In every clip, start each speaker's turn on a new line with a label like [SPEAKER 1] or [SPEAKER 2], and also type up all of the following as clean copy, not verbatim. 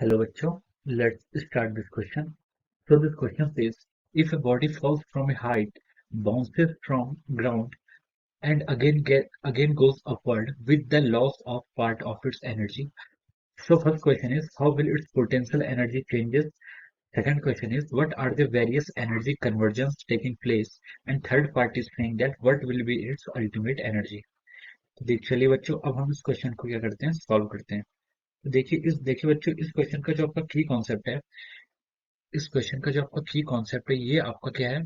[SPEAKER 1] Hello बच्चों, let's start this question. So this question says, if a body falls from a height, bounces from ground, and again goes upward with the loss of part of its energy. So first question is, how will its potential energy changes? Second question is, what are the various energy conversions taking place? And third part is saying that what will be its ultimate energy? तो चलिए बच्चों, अब हम इस question को क्या करते हैं, सॉल्व करते हैं। तो देखिए बच्चों, इस क्वेश्चन का जो आपका की कॉन्सेप्ट है, इस क्वेश्चन का जो आपका की कॉन्सेप्ट है, ये आपका क्या है,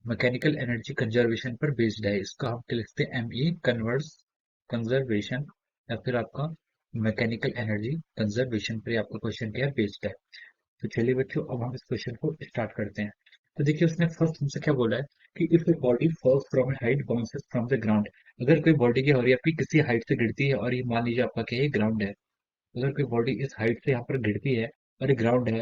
[SPEAKER 1] मैकेनिकल एनर्जी कंजर्वेशन पर बेस्ड है। इसका हम क्या लिखते हैं, एमई कन्वर्स कंजर्वेशन, या फिर आपका मैकेनिकल एनर्जी कंजर्वेशन पर आपका क्वेश्चन क्या है, बेस्ड है। तो चलिए बच्चों, अब हम इस क्वेश्चन को स्टार्ट करते हैं। तो देखिए, उसने फर्स्ट हमसे क्या बोला है कि if a body falls from A height bounces from the ground. अगर कोई बॉडी क्या हो रही है आपकी, किसी हाइट से गिरती है, और ये मान लीजिए आपका क्या है, ग्राउंड है। अगर कोई बॉडी इस हाइट से यहाँ पर गिरती है और ये ग्राउंड है,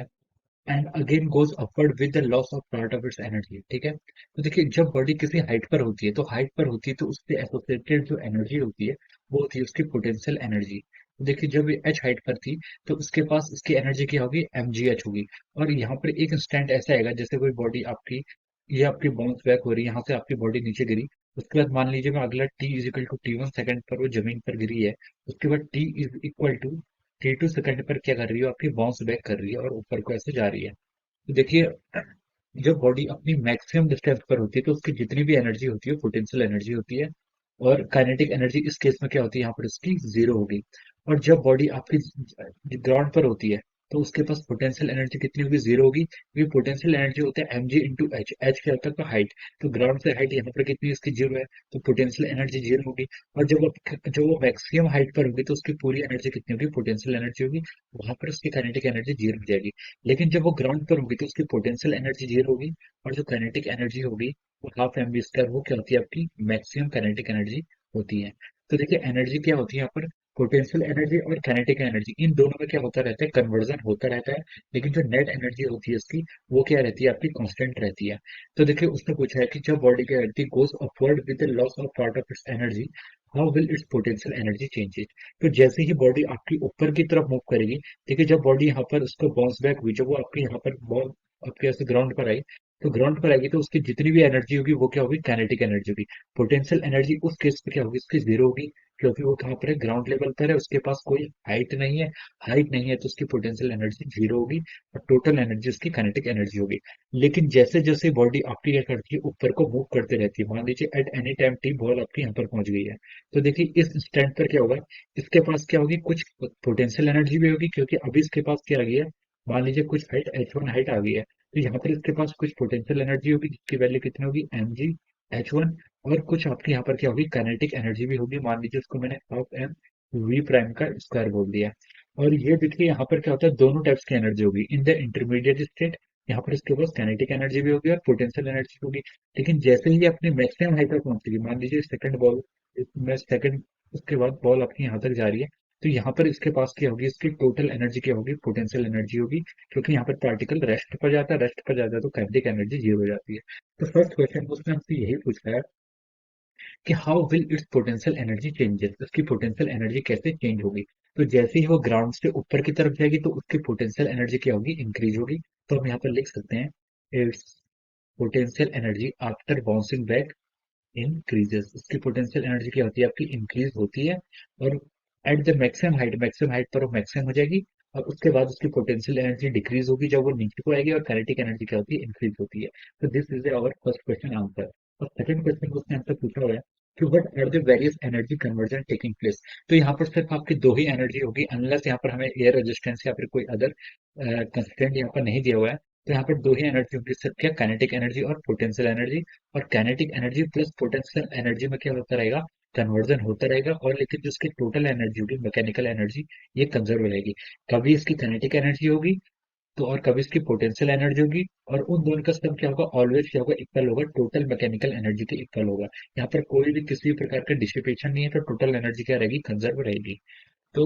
[SPEAKER 1] and again goes upward with the loss of part of its energy, ठीक है। तो देखिए, जब बॉडी किसी हाइट पर होती है, तो हाइट पर होती है तो उससे एसोसिएटेड जो एनर्जी होती है, वो होती है उसकी पोटेंशियल एनर्जी। तो देखिए, जब ये एच हाइट पर थी, तो उसके पास इसकी एनर्जी क्या होगी, एम जी एच होगी। और यहाँ पर एक इंस्टेंट ऐसा आएगा, जैसे कोई बॉडी आपकी, ये आपकी बाउंस बैक हो रही है, यहाँ से आपकी बॉडी नीचे गिरी। उसके बाद मान लीजिए मैं अगला t is equal to t one second पर वो जमीन पर गिरी है। उसके बाद t is equal to t two second पर क्या कर रही है, आपकी बाउंस बैक कर रही है और ऊपर को ऐसे जा रही है। तो देखिए, जब बॉडी अपनी मैक्सिमम डिस्टेंस पर होती है, तो उसकी जितनी भी एनर्जी होती है, पोटेंशियल एनर्जी होती है। और काइनेटिक एनर्जी इस केस में क्या होती है, यहाँ पर इसकी जीरो होगी। और जब बॉडी आपकी ग्राउंड पर होती है, तो उसके पास पोटेंशियल एनर्जी कितनी होगी, जीरो होगी, क्योंकि पोटेंशियल एनर्जी होता है m g into h. H क्या होता है आपका, हाइट। तो ग्राउंड से हाइट यहाँ पर कितनी है, इसकी जीरो है, तो पोटेंशियल एनर्जी जीरो होगी। और जब वो मैक्सिमम हाइट पर होगी, तो उसकी पूरी एनर्जी कितनी होगी, पोटेंशियल एनर्जी होगी। वहां पर उसकी काइनेटिक एनर्जी जीरो हो जाएगी। लेकिन जब वो ग्राउंड पर होगी, तो उसकी पोटेंशियल एनर्जी जीरो होगी। और जो काइनेटिक एनर्जी होगी, वो हाफ एम बी स्क्वायर, वो क्या होती है, आपकी मैक्सिमम काइनेटिक एनर्जी होती है। तो देखिए, एनर्जी क्या होती है यहाँ पर, पोटेंशियल एनर्जी और काइनेटिक एनर्जी, इन दोनों में क्या होता रहता है, कन्वर्जन होता रहता है। लेकिन जो नेट एनर्जी होती है इसकी, वो क्या रहती है, आपकी कांस्टेंट रहती है। तो देखिए, उसने पूछा है कि जब बॉडी क्या रहती है, goes upward with the loss of part of its energy, how will it's potential energy changes. तो जैसे ही बॉडी आपकी ऊपर की तरफ मूव करेगी, देखिए, जब बॉडी यहाँ पर उसको बाउंस बैक हुई, जब वो आपकी यहाँ पर बॉल आपके ऐसे ग्राउंड पर आई, तो ग्राउंड पर आएगी, तो उसकी जितनी भी एनर्जी होगी, वो क्या होगी, काइनेटिक एनर्जी होगी। पोटेंशियल एनर्जी उस केस में क्या होगी, इसकी जीरो होगी, क्योंकि वो कहाँ पर है, ग्राउंड लेवल पर है, उसके पास कोई हाइट नहीं है, तो उसकी पोटेंशियल एनर्जी जीरो होगी। और टोटल एनर्जी उसकी काइनेटिक एनर्जी होगी। लेकिन जैसे जैसे बॉडी आपकी क्या करती है, ऊपर को मूव करते रहती है, मान लीजिए at any time T ball आपकी यहाँ पर पहुंच गई है, तो देखिए इस इंस्टेंट पर क्या होगा, इसके पास क्या होगी, कुछ पोटेंशियल एनर्जी भी होगी, क्योंकि अभी इसके पास क्या आ गई है, मान लीजिए कुछ हाइट एच वन हाइट आ गई है। तो यहाँ पर इसके पास कुछ पोटेंशियल एनर्जी होगी, जिसकी वैल्यू कितनी होगी, एम जी एच वन। और कुछ आपके यहाँ पर क्या होगी, काइनेटिक एनर्जी भी होगी, मान लीजिए उसको मैंने हाफ एम वी प्राइम का स्क्वायर बोल दिया। और ये देखिए, यहाँ पर क्या होता है, दोनों टाइप्स की एनर्जी होगी इन द इंटरमीडिएट स्टेट। यहाँ पर इसके पास काइनेटिक एनर्जी भी होगी और पोटेंशियल एनर्जी होगी। लेकिन जैसे ही अपने मैक्सिमम हाइट तक पहुंचेगी, मान लीजिए सेकंड बॉल में सेकंड, उसके बाद बॉल अपनी यहाँ तक जा रही है, तो यहाँ पर इसके पास क्या होगी, इसकी टोटल एनर्जी क्या होगी, पोटेंशियल एनर्जी होगी। क्योंकि यहाँ पर पार्टिकल रेस्ट पर जाता है, तो काइनेटिक एनर्जी जीरो हो जाती है। तो फर्स्ट क्वेश्चन में उसने हमसे यही पूछा है कि how will it's potential energy changes, उसकी पोटेंशियल एनर्जी कैसे चेंज होगी। तो जैसे ही वो ग्राउंड से ऊपर की तरफ जाएगी, तो उसकी पोटेंशियल एनर्जी क्या होगी, इंक्रीज होगी। तो हम यहाँ पर लिख सकते हैं, it's potential energy after bouncing back increases. उसकी पोटेंशियल एनर्जी क्या होती है, आपकी इंक्रीज होती है। और एट द मैक्सिमम हाइट पर वो मैक्सिमम हो जाएगी। और उसके बाद उसकी पोटेंशियल एनर्जी डिक्रीज होगी जब वो नीचे को आएगी, और काइनेटिक एनर्जी क्या होती है, इंक्रीज होती है। तो this is our first question answer. और सेकंड क्वेश्चन को उसने हमसे पूछा हुआ है कि what are the various energy conversion taking place. तो यहाँ पर सिर्फ आपकी दो ही एनर्जी होगी, अनलेस यहाँ पर हमें एयर रेजिस्टेंस या फिर कोई अदर कंस्टेंट यहाँ पर नहीं दिया हुआ है। तो यहाँ पर दो ही एनर्जी होगी, सिर्फ क्या, काइनेटिक एनर्जी और पोटेंशियल एनर्जी। और kinetic energy plus potential energy में क्या होता रहेगा, कन्वर्जन होता रहेगा। और लेकिन जो इसकी टोटल एनर्जी होगी, मैकेनिकल एनर्जी, ये कंजर्व रहेगी। कभी इसकी काइनेटिक एनर्जी होगी, तो और कभी इसकी पोटेंशियल एनर्जी होगी। और उन दोनों का सम क्या होगा, ऑलवेज क्या होगा, इक्वल होगा, टोटल मैकेनिकल एनर्जी के इक्वल होगा। यहाँ पर कोई भी किसी भी प्रकार का डिसिपेशन नहीं है, तो टोटल एनर्जी क्या रहेगी, कंजर्व रहेगी। तो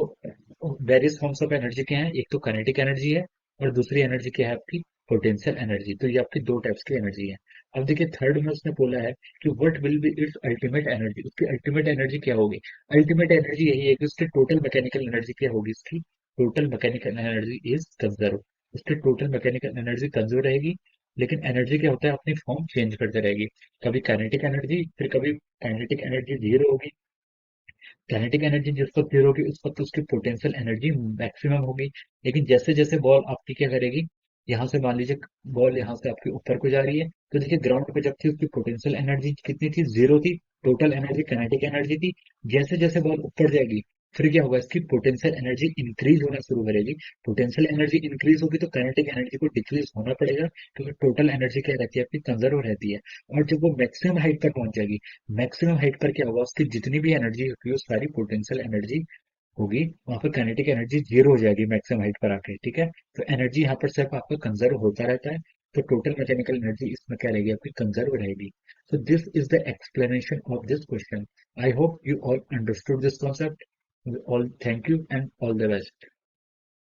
[SPEAKER 1] वेरियस फॉर्म्स ऑफ एनर्जी क्या है, एक तो काइनेटिक एनर्जी है, और दूसरी एनर्जी क्या है, आपकी पोटेंशियल एनर्जी। तो ये आपकी दो टाइप्स की एनर्जी है। अब देखिए, थर्ड में उसने बोला है कि what will be it's ultimate energy, उसकी अल्टीमेट एनर्जी क्या होगी। अल्टीमेट एनर्जी यही है कि उसकी टोटल मैकेनिकल एनर्जी क्या होगी, इसकी total mechanical energy is conserve. उसकी टोटल मैकेनिकल एनर्जी कंजर्व रहेगी, लेकिन एनर्जी क्या होता है, अपनी फॉर्म चेंज करते रहेगी। कभी काइनेटिक एनर्जी, फिर कभी काइनेटिक एनर्जी जीरो होगी। काइनेटिक एनर्जी जिस वक्त जीरो होगी उस वक्त उसकी पोटेंशियल एनर्जी मैक्सिमम होगी। लेकिन जैसे जैसे बॉल आपकी क्या करेगी, यहाँ से मान लीजिए बॉल यहाँ से आपके ऊपर को जा रही है, तो देखिए ग्राउंड पे जब थी उसकी पोटेंशियल एनर्जी कितनी थी, जीरो थी। टोटल एनर्जी काइनेटिक एनर्जी थी। जैसे जैसे बॉल ऊपर जाएगी, फिर क्या होगा, इसकी पोटेंशियल एनर्जी इंक्रीज होना शुरू करेगी। पोटेंशियल एनर्जी इंक्रीज होगी तो काइनेटिक एनर्जी को डिक्रीज होना पड़ेगा, क्योंकि टोटल एनर्जी क्या रहती है, आपकी कंजर्व रहती है। और जब वो मैक्सिमम हाइट पर पहुंच जाएगी, मैक्सिमम हाइट पर क्या होगा, उसकी जितनी भी एनर्जी होगी वो सारी पोटेंशियल एनर्जी होगी, वहां पर काइनेटिक एनर्जी जीरो हो जाएगी मैक्सिमम हाइट पर आके, ठीक है। तो एनर्जी यहाँ पर सिर्फ आपका कंजर्व होता रहता है। तो टोटल मैकेनिकल एनर्जी इसमें क्या रहेगी, आपकी कंजर्व रहेगी। So this is the explanation of this question. I hope you all understood this concept. All thank you and all the best.